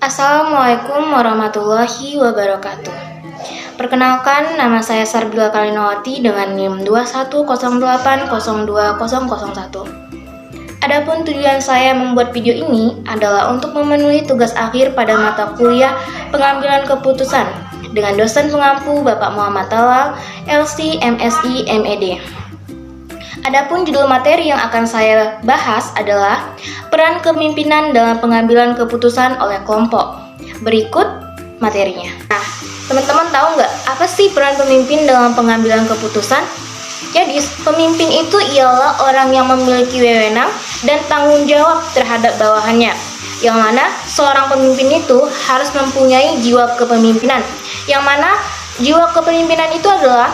Assalamualaikum warahmatullahi wabarakatuh. Perkenalkan, nama saya Sarbila Kalinawati dengan NIM 2108020001. Adapun tujuan saya membuat video ini adalah untuk memenuhi tugas akhir pada mata kuliah pengambilan keputusan dengan dosen pengampu Bapak Muhammad Talal, LC, MSI, MED. Adapun judul materi yang akan saya bahas adalah peran kepemimpinan dalam pengambilan keputusan oleh kelompok. Berikut materinya. Nah, teman-teman tahu nggak apa sih peran pemimpin dalam pengambilan keputusan? Jadi, pemimpin itu ialah orang yang memiliki wewenang dan tanggung jawab terhadap bawahannya. Yang mana seorang pemimpin itu harus mempunyai jiwa kepemimpinan. Yang mana jiwa kepemimpinan itu adalah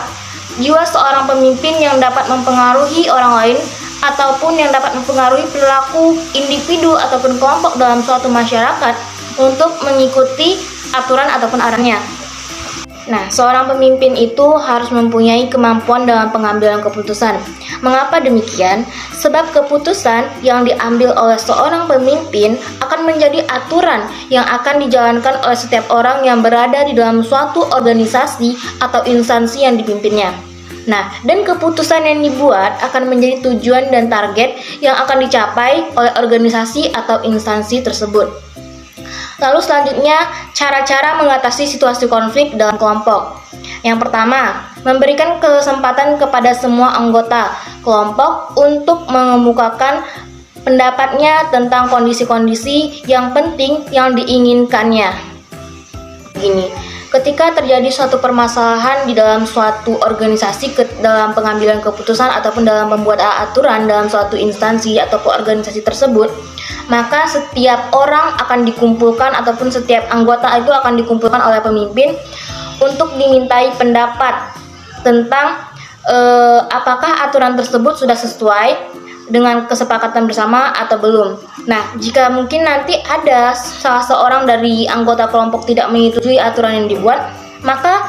jiwa seorang pemimpin yang dapat mempengaruhi orang lain ataupun yang dapat mempengaruhi perilaku individu ataupun kelompok dalam suatu masyarakat untuk mengikuti aturan ataupun arahannya. Nah, seorang pemimpin itu harus mempunyai kemampuan dalam pengambilan keputusan. Mengapa demikian? Sebab keputusan yang diambil oleh seorang pemimpin akan menjadi aturan yang akan dijalankan oleh setiap orang yang berada di dalam suatu organisasi atau instansi yang dipimpinnya. Nah, dan keputusan yang dibuat akan menjadi tujuan dan target yang akan dicapai oleh organisasi atau instansi tersebut. Lalu selanjutnya, cara-cara mengatasi situasi konflik dalam kelompok. Yang pertama, memberikan kesempatan kepada semua anggota kelompok untuk mengemukakan pendapatnya tentang kondisi-kondisi yang penting yang diinginkannya. Gini, ketika terjadi suatu permasalahan di dalam suatu organisasi dalam pengambilan keputusan ataupun dalam membuat aturan dalam suatu instansi ataupun organisasi tersebut, maka setiap orang akan dikumpulkan ataupun setiap anggota itu akan dikumpulkan oleh pemimpin untuk dimintai pendapat tentang apakah aturan tersebut sudah sesuai dengan kesepakatan bersama atau belum. Nah, jika mungkin nanti ada salah seorang dari anggota kelompok tidak menyetujui aturan yang dibuat, maka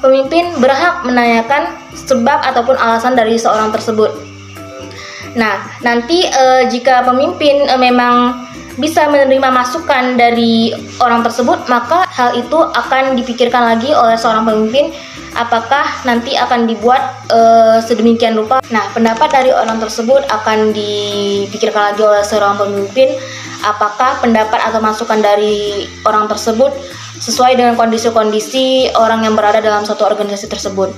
pemimpin berhak menanyakan sebab ataupun alasan dari seorang tersebut. Nah, nanti jika pemimpin memang bisa menerima masukan dari orang tersebut, maka hal itu akan dipikirkan lagi oleh seorang pemimpin apakah nanti akan dibuat sedemikian rupa. Nah, pendapat dari orang tersebut akan dipikirkan lagi oleh seorang pemimpin apakah pendapat atau masukan dari orang tersebut sesuai dengan kondisi-kondisi orang yang berada dalam suatu organisasi tersebut.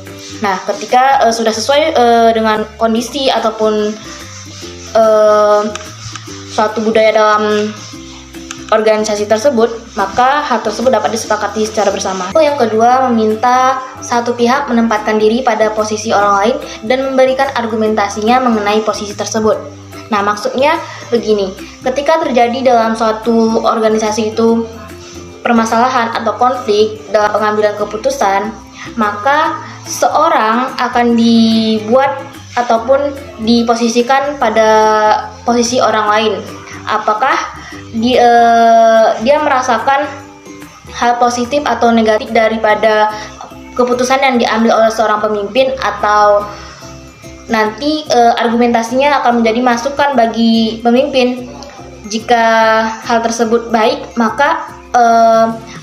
Nah, ketika sudah sesuai dengan kondisi ataupun suatu budaya dalam organisasi tersebut, maka hal tersebut dapat disepakati secara bersama. Yang kedua, meminta satu pihak menempatkan diri pada posisi orang lain dan memberikan argumentasinya mengenai posisi tersebut. Nah, maksudnya begini, ketika terjadi dalam suatu organisasi itu permasalahan atau konflik dalam pengambilan keputusan, maka seorang akan dibuat ataupun diposisikan pada posisi orang lain. Apakah dia merasakan hal positif atau negatif daripada keputusan yang diambil oleh seorang pemimpin, atau nanti argumentasinya akan menjadi masukan bagi pemimpin. Jika hal tersebut baik, maka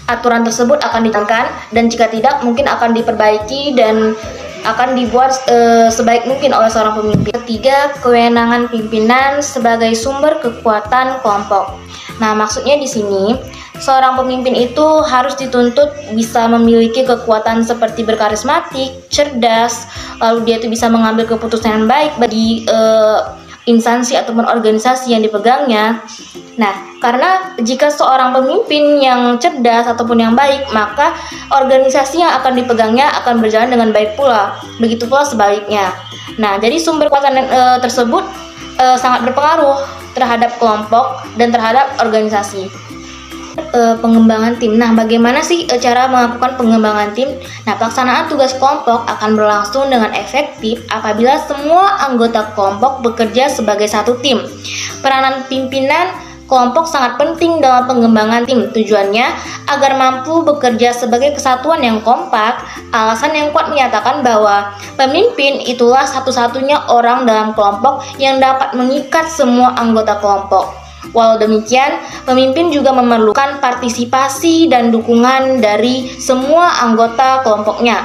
aturan tersebut akan dijalankan, dan jika tidak mungkin akan diperbaiki dan akan dibuat sebaik mungkin oleh seorang pemimpin. Ketiga, kewenangan pimpinan sebagai sumber kekuatan kelompok. Nah, maksudnya di sini seorang pemimpin itu harus dituntut bisa memiliki kekuatan seperti berkarismatik, cerdas, lalu dia itu bisa mengambil keputusan yang baik bagi instansi ataupun organisasi yang dipegangnya. Nah, karena jika seorang pemimpin yang cerdas ataupun yang baik, maka organisasi yang akan dipegangnya akan berjalan dengan baik pula. Begitu pula sebaliknya. Nah, jadi sumber kekuatan tersebut sangat berpengaruh terhadap kelompok dan terhadap organisasi. Pengembangan tim. Nah, bagaimana sih cara melakukan pengembangan tim? Nah, pelaksanaan tugas kelompok akan berlangsung dengan efektif apabila semua anggota kelompok bekerja sebagai satu tim. Peranan pimpinan kelompok sangat penting dalam pengembangan tim. Tujuannya agar mampu bekerja sebagai kesatuan yang kompak. Alasan yang kuat menyatakan bahwa pemimpin itulah satu-satunya orang dalam kelompok yang dapat mengikat semua anggota kelompok. Walau demikian, pemimpin juga memerlukan partisipasi dan dukungan dari semua anggota kelompoknya.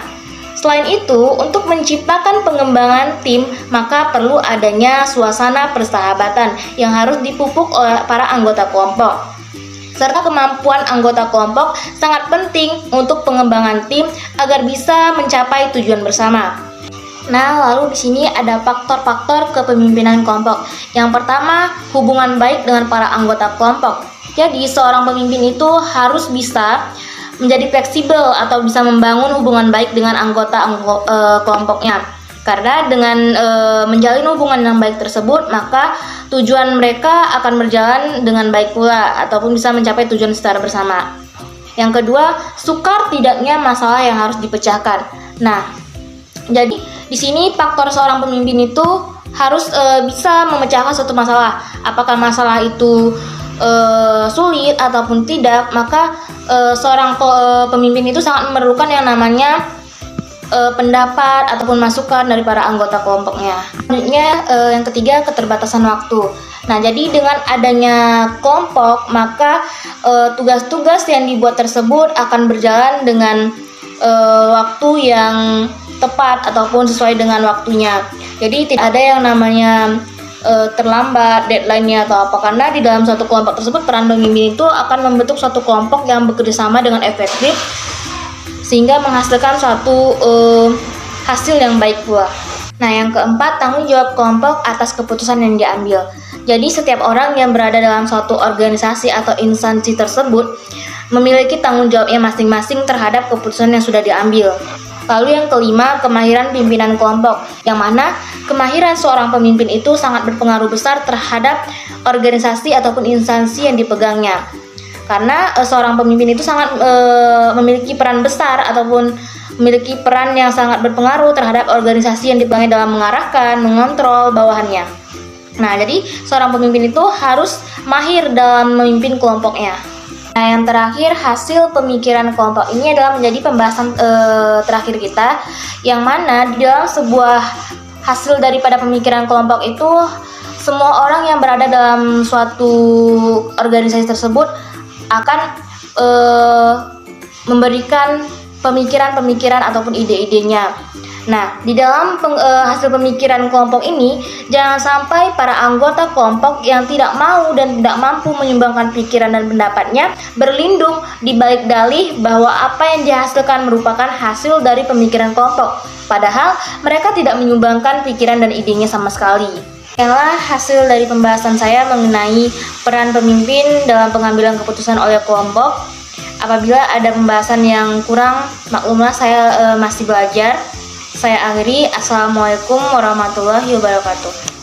Selain itu, untuk menciptakan pengembangan tim, maka perlu adanya suasana persahabatan yang harus dipupuk oleh para anggota kelompok. Serta kemampuan anggota kelompok sangat penting untuk pengembangan tim agar bisa mencapai tujuan bersama. Nah, lalu di sini ada faktor-faktor kepemimpinan kelompok. Yang pertama, hubungan baik dengan para anggota kelompok. Jadi, seorang pemimpin itu harus bisa menjadi fleksibel atau bisa membangun hubungan baik dengan anggota kelompoknya. Karena dengan menjalin hubungan yang baik tersebut, maka tujuan mereka akan berjalan dengan baik pula ataupun bisa mencapai tujuan secara bersama. Yang kedua, sukar tidaknya masalah yang harus dipecahkan. Nah, jadi di sini faktor seorang pemimpin itu harus bisa memecahkan suatu masalah. Apakah masalah itu sulit ataupun tidak, maka seorang pemimpin itu sangat memerlukan yang namanya pendapat ataupun masukan dari para anggota kelompoknya. Selanjutnya yang ketiga, keterbatasan waktu. Nah, jadi dengan adanya kelompok, maka tugas-tugas yang dibuat tersebut akan berjalan dengan waktu yang tepat ataupun sesuai dengan waktunya. Jadi tidak ada yang namanya terlambat deadline-nya atau apa, karena di dalam suatu kelompok tersebut peran pemimpin itu akan membentuk suatu kelompok yang bekerjasama dengan efektif sehingga menghasilkan suatu hasil yang baik pula. Nah, yang keempat, tanggung jawab kelompok atas keputusan yang diambil. Jadi setiap orang yang berada dalam suatu organisasi atau instansi tersebut memiliki tanggung jawabnya masing-masing terhadap keputusan yang sudah diambil. Lalu yang kelima, kemahiran pimpinan kelompok, yang mana kemahiran seorang pemimpin itu sangat berpengaruh besar terhadap organisasi ataupun instansi yang dipegangnya. Karena seorang pemimpin itu sangat memiliki peran besar ataupun memiliki peran yang sangat berpengaruh terhadap organisasi yang dipegangnya dalam mengarahkan, mengontrol bawahannya. Nah, jadi seorang pemimpin itu harus mahir dalam memimpin kelompoknya. Nah, yang terakhir, hasil pemikiran kelompok ini adalah menjadi pembahasan terakhir kita, yang mana di dalam sebuah hasil daripada pemikiran kelompok itu, semua orang yang berada dalam suatu organisasi tersebut akan memberikan pemikiran-pemikiran ataupun ide-idenya. Nah, di dalam hasil pemikiran kelompok ini, jangan sampai para anggota kelompok yang tidak mau dan tidak mampu menyumbangkan pikiran dan pendapatnya berlindung di balik dalih bahwa apa yang dihasilkan merupakan hasil dari pemikiran kelompok, padahal mereka tidak menyumbangkan pikiran dan idenya sama sekali. Inilah hasil dari pembahasan saya mengenai peran pemimpin dalam pengambilan keputusan oleh kelompok. Apabila ada pembahasan yang kurang, maklumlah saya masih belajar. Saya akhiri. Assalamualaikum warahmatullahi wabarakatuh.